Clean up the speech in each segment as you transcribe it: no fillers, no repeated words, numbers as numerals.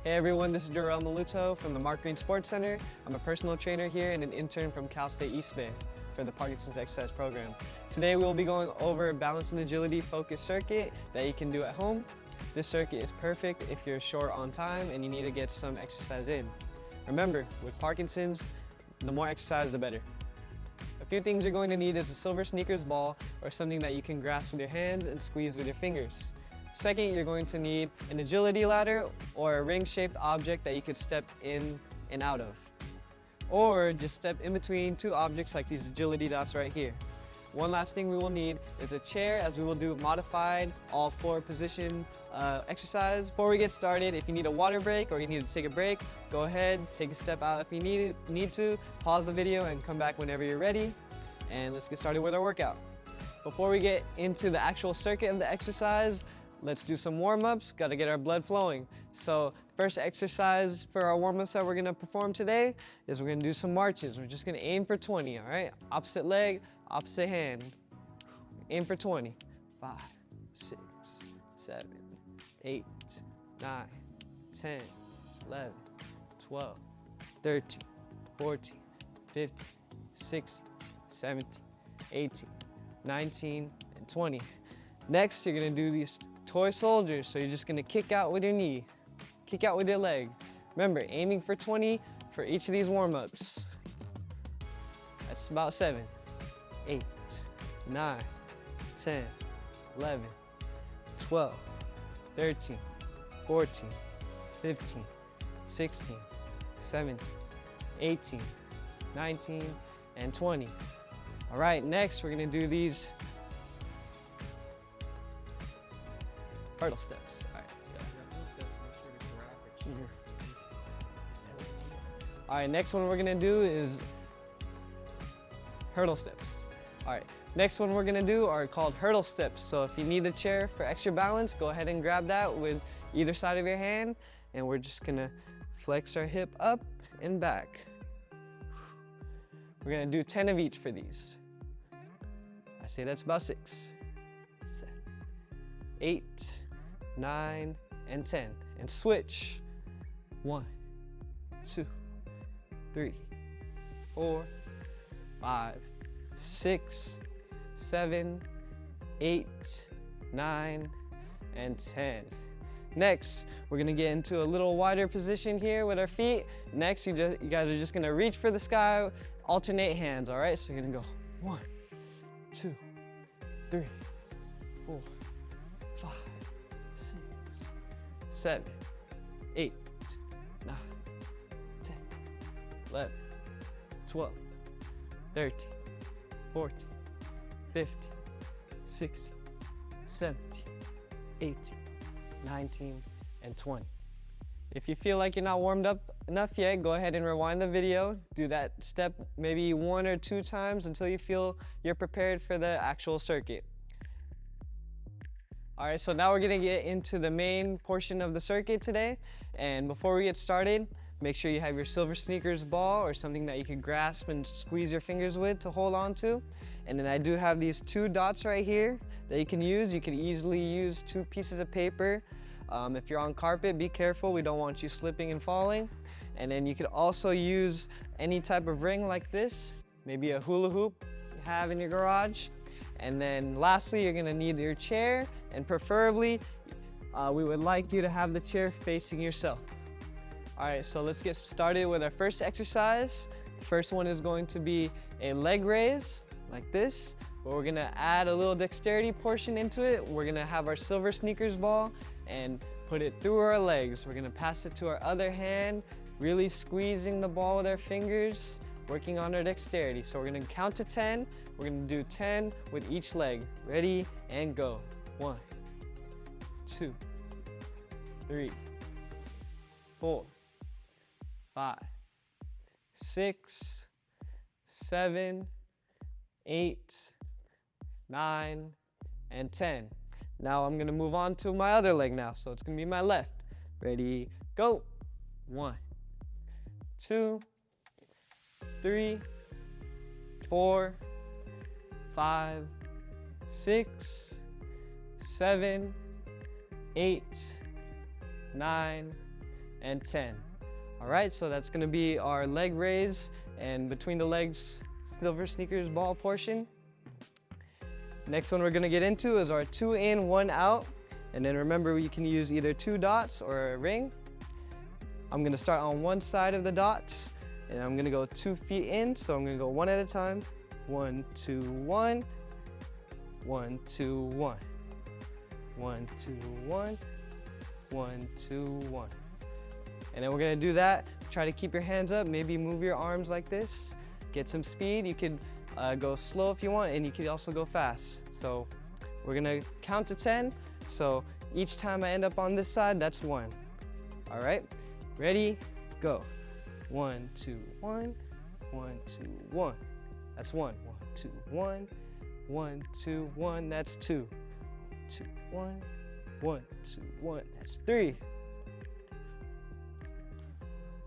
Hey everyone, this is Jarrell Maluto from the Mark Green Sports Center. I'm a personal trainer here and an intern from Cal State East Bay for the Parkinson's Exercise Program. Today we'll be going over a balance and agility focused circuit that you can do at home. This circuit is perfect if you're short on time and you need to get some exercise in. Remember, with Parkinson's, the more exercise the better. A few things you're going to need is a silver sneakers ball or something that you can grasp with your hands and squeeze with your fingers. Second, you're going to need an agility ladder or a ring-shaped object that you could step in and out of. Or just step in between two objects like these agility dots right here. One last thing we will need is a chair, as we will do modified all four position exercise. Before we get started, if you need a water break or you need to take a break, go ahead, take a step out if you need to, pause the video and come back whenever you're ready. And let's get started with our workout. Before we get into the actual circuit of the exercise, let's do some warm-ups, gotta get our blood flowing. So first exercise for our warm-ups that we're gonna perform today is we're gonna do some marches. We're just gonna aim for 20, all right? Opposite leg, opposite hand. Aim for 20. 5, 6, 7, 8, 9, 10, 11, 12, 13, 14, 15, 16, 17, 18, 19, and 20. Next, you're gonna do these toy soldiers. So you're just gonna kick out with your knee, kick out with your leg. Remember, aiming for 20 for each of these warm-ups. That's about 7, 8, 9, 10, 11, 12, 13, 14, 15, 16, 17, 18, 19, and 20. All right, next we're gonna do these hurdle steps. All right. All right, next one we're gonna do is hurdle steps. All right, next one we're gonna do are called hurdle steps. So if you need a chair for extra balance, go ahead and grab that with either side of your hand, and we're just gonna flex our hip up and back. We're gonna do 10 of each for these. I say that's about 6, 7, 8, 9, and 10. And switch. 1, 2, 3, 4, 5, 6, 7, 8, 9, and 10. Next, we're gonna get into a little wider position here with our feet. Next, you guys are just gonna reach for the sky, alternate hands, all right? So you're gonna go 1, 2, 3, 4, 5, 6, 7, 8, 9, 10, 11, 12, 13, 14, 15, 16, 17, 18, 19, and 20. If you feel like you're not warmed up enough yet, go ahead and rewind the video. Do that step maybe 1 or 2 times until you feel you're prepared for the actual circuit. All right, so now we're gonna get into the main portion of the circuit today. And before we get started, make sure you have your silver sneakers ball or something that you can grasp and squeeze your fingers with to hold on to. And then I do have these 2 dots right here that you can use. You can easily use 2 pieces of paper. If you're on carpet, be careful. We don't want you slipping and falling. And then you could also use any type of ring like this, maybe a hula hoop you have in your garage. And then lastly, you're gonna need your chair, and preferably, we would like you to have the chair facing yourself. All right, so let's get started with our first exercise. The first one is going to be a leg raise, like this, but we're gonna add a little dexterity portion into it. We're gonna have our silver sneakers ball and put it through our legs. We're gonna pass it to our other hand, really squeezing the ball with our fingers, working on our dexterity. So we're gonna count to 10. We're gonna do 10 with each leg. Ready and go. 1, 2, 3, 4, 5, 6, 7, 8, 9, and 10. Now I'm gonna move on to my other leg now. So it's gonna be my left. Ready, go. 1, 2, 3, 4, 5, 6, 7, 8, 9, and 10. All right, so that's gonna be our leg raise and between the legs Silver Sneakers ball portion. Next one we're gonna get into is our 2 in, 1 out. And then remember, you can use either 2 dots or a ring. I'm gonna start on one side of the dots and I'm gonna go 2 feet in. So I'm gonna go one at a time. 1, 2, 1, 1, 2, 1, 1, 2, 1, 1, 2, 1. And then we're gonna do that. Try to keep your hands up, maybe move your arms like this. Get some speed. You could go slow if you want, and you could also go fast. So we're gonna count to 10. So each time I end up on this side, that's 1. All right, ready, go. 1, 2, 1, 1, 2, 1. That's 1. 1, 2, 1, 1, 2, 1. That's 2. 2, 1, 1, 2, 1. That's 3.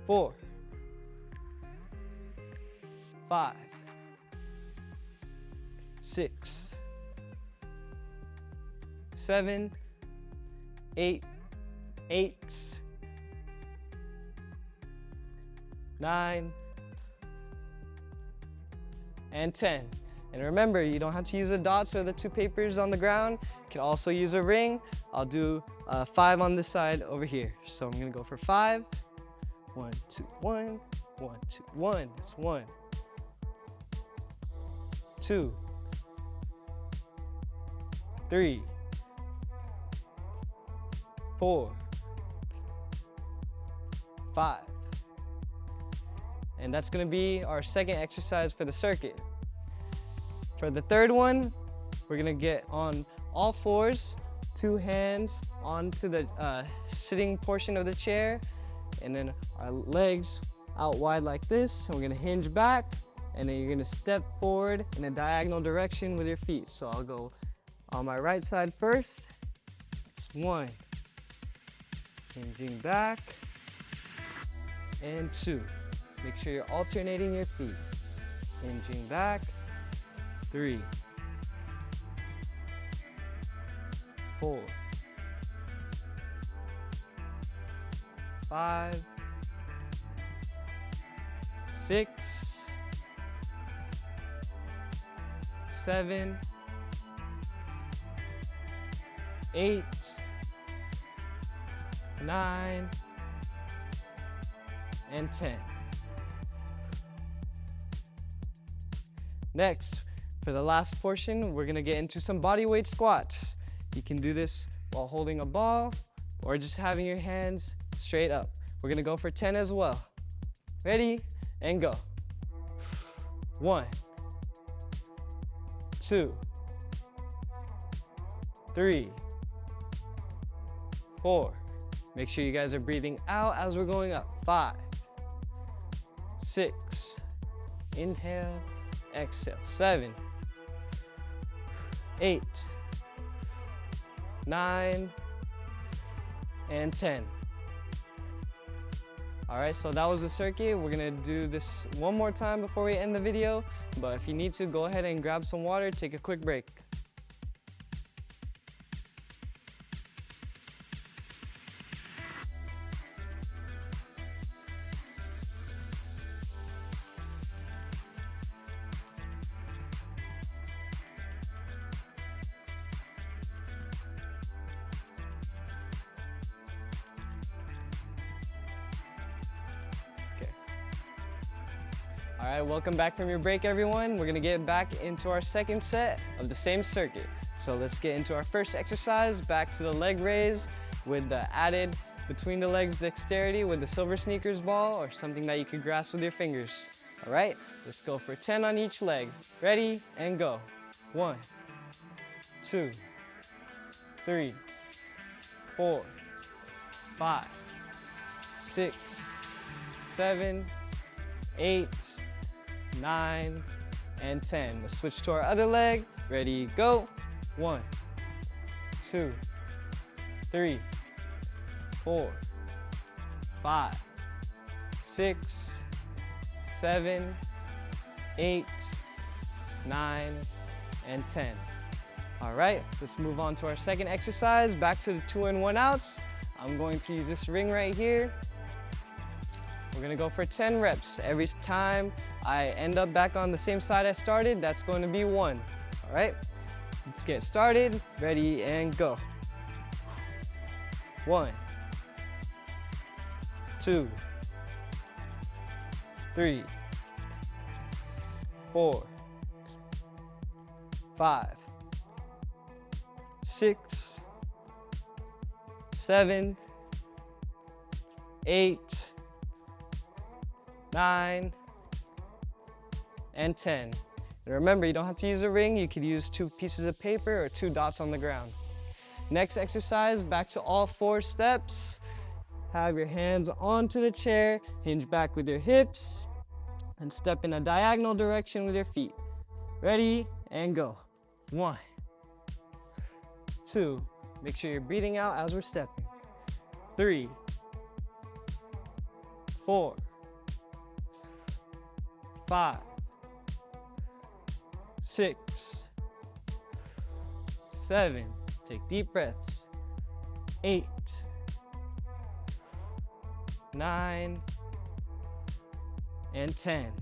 4, 5, 6, 7, 8, 9, and 10. And remember, you don't have to use the dots or the 2 papers on the ground. You can also use a ring. I'll do 5 on this side over here. So I'm gonna go for 5. 1, 2, 1, 1, 2, 1. That's 1. 2, 3, 4, 5. And that's gonna be our second exercise for the circuit. For the third one, we're gonna get on all fours, 2 hands onto the sitting portion of the chair, and then our legs out wide like this. And we're gonna hinge back, and then you're gonna step forward in a diagonal direction with your feet. So I'll go on my right side first. It's 1, hinging back, and 2. Make sure you're alternating your feet. Hinging back, 3, 4, 5, 6, 7, 8, 9, and 10. Next, for the last portion, we're gonna get into some body weight squats. You can do this while holding a ball or just having your hands straight up. We're gonna go for 10 as well. Ready, and go. 1, 2, 3, 4. Make sure you guys are breathing out as we're going up. 5, 6, inhale, exhale. 7, 8, 9, and 10. All right, so that was the circuit. We're gonna do this one more time before we end the video, but if you need to, go ahead and grab some water, take a quick break. All right, welcome back from your break, everyone. We're gonna get back into our second set of the same circuit. So let's get into our first exercise, back to the leg raise with the added between the legs dexterity with the Silver Sneakers ball or something that you could grasp with your fingers. All right, let's go for 10 on each leg. Ready, and go. 1, 2, 3, 4, 5, 6, 7, 8, 9, and 10. Let's switch to our other leg. Ready, go. 1, 2, 3, 4, 5, 6, 7, 8, 9, and 10. All right, let's move on to our second exercise. Back to the 2 and 1 outs. I'm going to use this ring right here. We're gonna go for 10 reps. Every time I end up back on the same side I started, that's going to be 1. All right, let's get started. Ready and go. 1, 2, 3, 4, 5, 6, 7, 8, 9, and 10. And remember, you don't have to use a ring. You could use 2 pieces of paper or 2 dots on the ground. Next exercise, back to all 4 steps. Have your hands onto the chair, hinge back with your hips, and step in a diagonal direction with your feet. Ready, and go. 1, 2, make sure you're breathing out as we're stepping. 3, 4, 5, 6, 7, take deep breaths. 8, 9, and 10.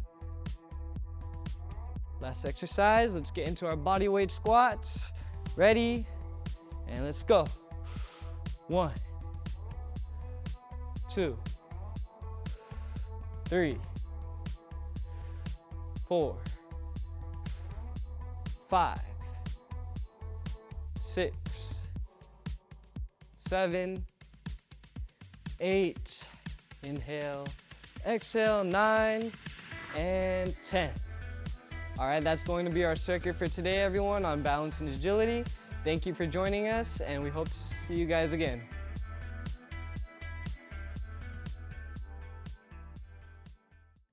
Last exercise, let's get into our body weight squats. Ready, and let's go. 1, 2, 3, 4, 5, 6, 7, 8, inhale, exhale, 9, and 10. All right, that's going to be our circuit for today, everyone, on balance and agility. Thank you for joining us, and we hope to see you guys again.